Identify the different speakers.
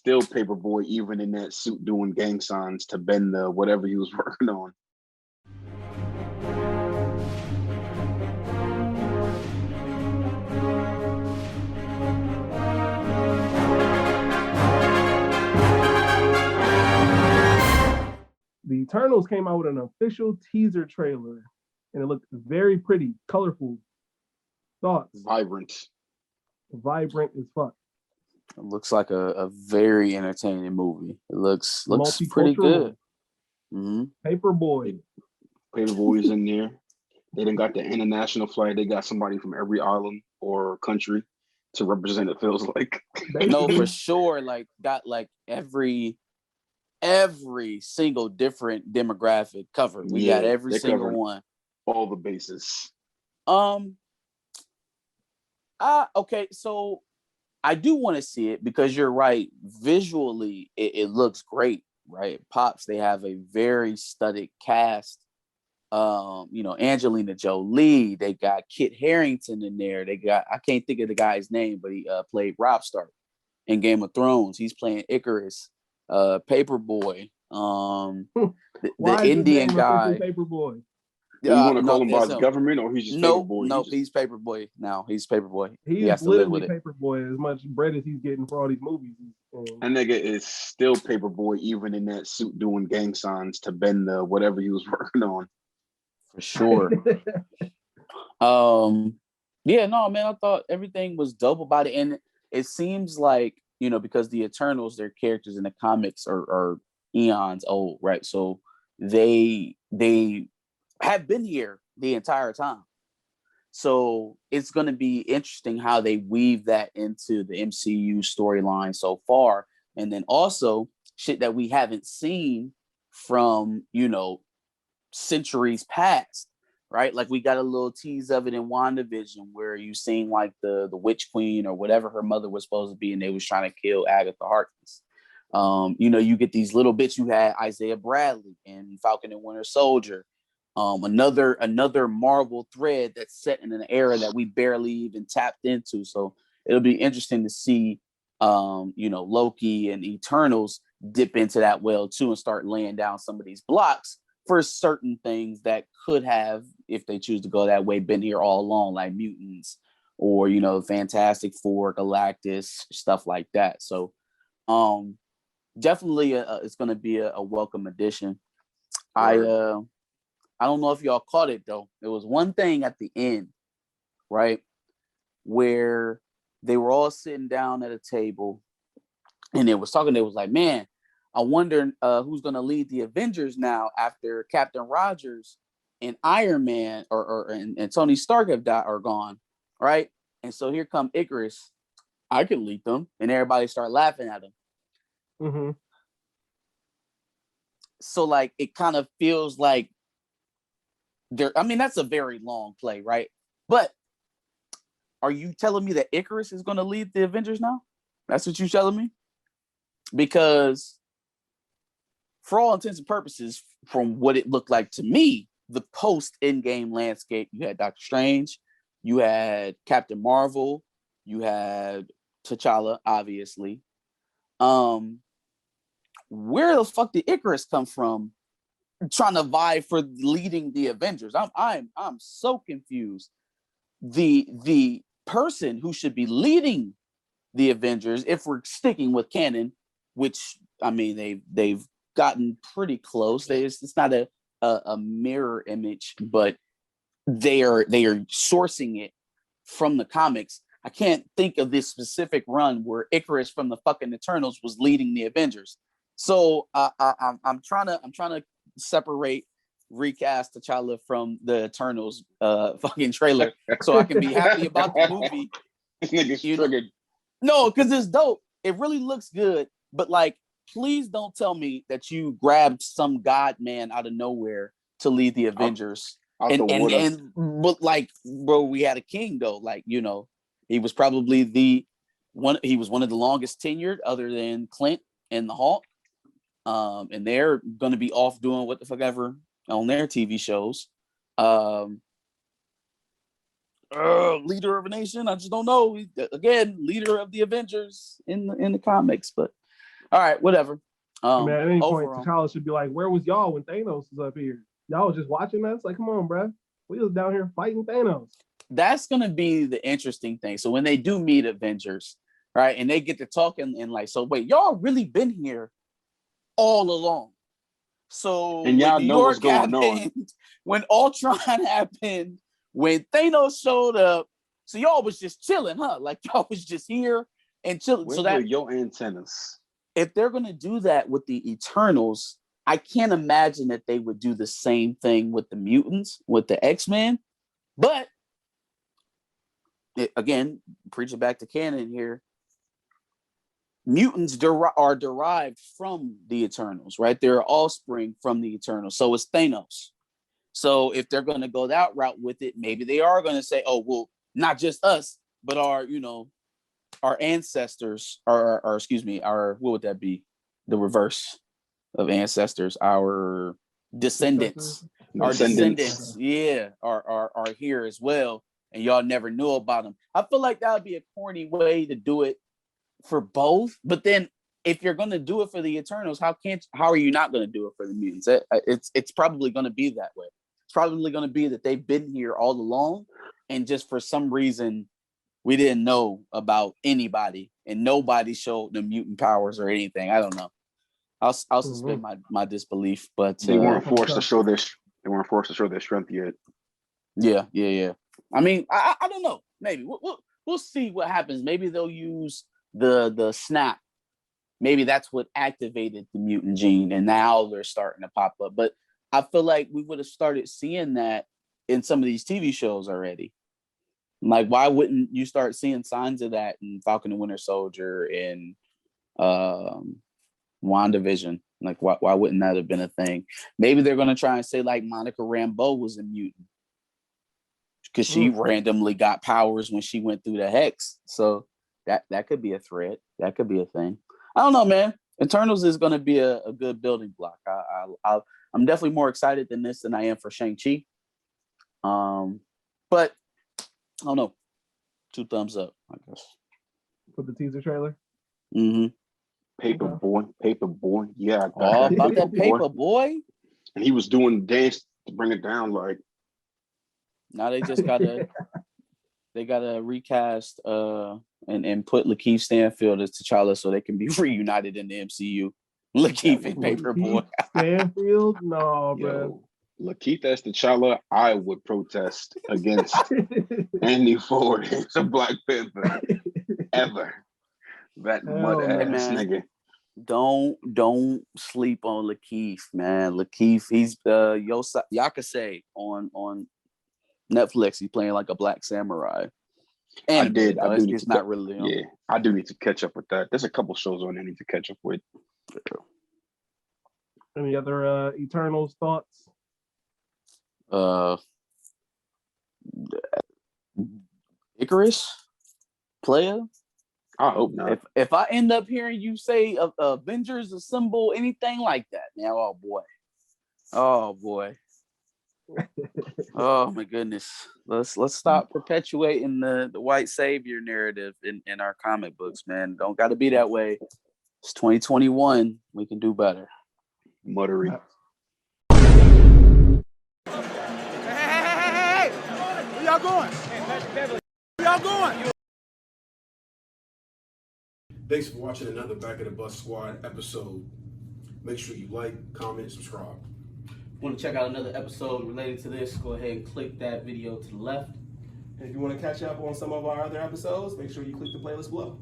Speaker 1: still Paper Boi, even in that suit doing gang signs to bend the whatever he was working on.
Speaker 2: The Eternals came out with an official teaser trailer, and it looked very pretty, colorful. Thoughts?
Speaker 1: Vibrant
Speaker 2: as fuck.
Speaker 3: It looks like a very entertaining movie. It looks pretty good.
Speaker 2: Mm-hmm. Paper Boi.
Speaker 1: Paper Boi's in there. They done got the international flight. They got somebody from every island or country to represent. It feels like
Speaker 3: no, for sure. Like got like every single different demographic covered. We got every single one.
Speaker 1: All the bases.
Speaker 3: Okay, so I do want to see it because you're right. Visually, it looks great, right? Pops, they have a very studied cast. Angelina Jolie, they got Kit Harington in there. They got, I can't think of the guy's name, but he played Robb Stark in Game of Thrones. He's playing Icarus. Paper Boi. The Indian guy.
Speaker 2: Paper Boi.
Speaker 1: You want to call him by his government, or he's just Paper Boi?
Speaker 3: No, he's Paper Boi now. He's Paper Boi.
Speaker 2: He has to live with it. Paper Boi as much bread as he's getting for all these movies.
Speaker 1: That nigga is still Paper Boi, even in that suit doing gang signs to bend the whatever he was working on.
Speaker 3: For sure. Yeah, no, man, I thought everything was dope about it. And it seems like, because the Eternals, their characters in the comics are eons old, right? So they have been here the entire time. So it's going to be interesting how they weave that into the MCU storyline so far. And then also shit that we haven't seen from, centuries past, right? Like we got a little tease of it in WandaVision where you seen like the Witch Queen or whatever her mother was supposed to be, and they was trying to kill Agatha Harkness. You get these little bits. You had Isaiah Bradley and Falcon and Winter Soldier. Another Marvel thread that's set in an era that we barely even tapped into. So it'll be interesting to see, Loki and Eternals dip into that well too and start laying down some of these blocks for certain things that could have, if they choose to go that way, been here all along, like mutants or, Fantastic Four, Galactus, stuff like that. So definitely it's going to be a welcome addition. I don't know if y'all caught it, though. There was one thing at the end, right, where they were all sitting down at a table and they was talking. They was like, man, I wonder who's going to lead the Avengers now after Captain Rogers and Iron Man and Tony Stark are gone, right? And so here come Icarus. I can lead them. And everybody start laughing at him.
Speaker 2: Mm-hmm.
Speaker 3: So, like, it kind of feels like that's a very long play, right? But are you telling me that Icarus is going to lead the Avengers now? That's what you're telling me? Because for all intents and purposes, from what it looked like to me, the post-Endgame landscape, you had Doctor Strange, you had Captain Marvel, you had T'Challa, obviously. Where the fuck did Icarus come from trying to vie for leading the Avengers? I'm so confused. The person who should be leading the Avengers, if we're sticking with canon, which they've gotten pretty close. It's not a mirror image, but they are sourcing it from the comics. I can't think of this specific run where Icarus from the fucking Eternals was leading the Avengers. So I'm trying to separate, recast T'Challa from the Eternals fucking trailer so I can be happy about the movie.
Speaker 1: This nigga's triggered.
Speaker 3: No, because it's dope. It really looks good, but like, please don't tell me that you grabbed some god man out of nowhere to lead the Avengers. But like, bro, we had a king though. Like, he was probably he was one of the longest tenured other than Clint and the Hulk. And they're going to be off doing what the fuck ever on their TV shows. Leader of a nation, I just don't know. Again, leader of the Avengers in the comics, but All right, whatever.
Speaker 2: Man, at any point,
Speaker 3: Overall,
Speaker 2: T'Challa should be like, "Where was y'all when Thanos was up here? Y'all was just watching us? Like, come on, bro. We was down here fighting Thanos."
Speaker 3: that's gonna be the interesting thing. So when they do meet Avengers, right, and they get to talking and like, so wait, y'all really been here all along. So
Speaker 1: And y'all
Speaker 3: when New
Speaker 1: know what's
Speaker 3: York
Speaker 1: going on.
Speaker 3: happened, when Ultron happened, when Thanos showed up, so y'all was just chilling, huh? Like y'all was just here and chilling.
Speaker 1: Where
Speaker 3: So
Speaker 1: were
Speaker 3: that
Speaker 1: your antennas?
Speaker 3: if they're gonna do that with the Eternals, I can't imagine that they would do the same thing with the mutants, with the X-Men. But again, preaching back to canon here, mutants are derived from the Eternals, right? They're offspring from the Eternals. So it's Thanos. So if they're going to go that route with it, maybe they are going to say, oh, well, not just us, but our, our ancestors, or excuse me, what would that be? The reverse of ancestors, our descendants. Our descendants, yeah, are here as well. And y'all never knew about them. I feel like that would be a corny way to do it for both. But then if you're going to do it for the Eternals, how are you not going to do it for the mutants? It's probably going to be that way. It's probably going to be that they've been here all along, and just for some reason we didn't know about anybody, and nobody showed the mutant powers or anything. I don't know. I'll suspend my disbelief, but
Speaker 1: they weren't forced to show this. They weren't forced to show their strength yet.
Speaker 3: Yeah. I mean, I don't know. Maybe we'll see what happens. Maybe they'll use the snap. Maybe that's what activated the mutant gene, and now they're starting to pop up. But I feel like we would have started seeing that in some of these TV shows already. Like, why wouldn't you start seeing signs of that in Falcon and Winter Soldier and WandaVision? Like, why wouldn't that have been a thing? Maybe they're going to try and say like Monica Rambeau was a mutant because she randomly got powers when she went through the hex. So that could be a threat. That could be a thing. I don't know, man. Eternals is going to be a good building block. I'm definitely more excited than I am for Shang-Chi. But I don't know. 2 thumbs up, I guess.
Speaker 2: For the teaser trailer?
Speaker 3: Mm-hmm.
Speaker 1: Paper Boy. Yeah.
Speaker 3: About that Paper Boy?
Speaker 1: And he was doing dance to bring it down. Like,
Speaker 3: now they just gotta recast and put Lakeith Stanfield as T'Challa so they can be reunited in the MCU. Lakeith and Paper Boy.
Speaker 2: Stanfield? No, bro.
Speaker 1: Lakeith as T'Challa, I would protest against Andy Ford as a Black Panther ever. That mud ass nigga.
Speaker 3: Don't sleep on Lakeith, man. Lakeith, he's Yakase on Netflix. He's playing like a black samurai. And it's not really.
Speaker 1: Yeah, I do need to catch up with that. There's a couple shows on I need to catch up with.
Speaker 2: Any other Eternals thoughts?
Speaker 3: Icarus player.
Speaker 1: I hope not.
Speaker 3: If I end up hearing you say Avengers Assemble, anything like that, now, oh boy. Oh my goodness. Let's stop perpetuating the white savior narrative in our comic books, man. Don't got to be that way. It's 2021. We can do better.
Speaker 1: Muttery.
Speaker 4: Hey! Where y'all going? Where y'all going?
Speaker 5: Thanks for watching another Back of the Bus Squad episode. Make sure you like, comment, subscribe.
Speaker 3: Want to check out another episode related to this, go ahead and click that video to the left.
Speaker 6: And if you want to catch up on some of our other episodes, make sure you click the playlist below.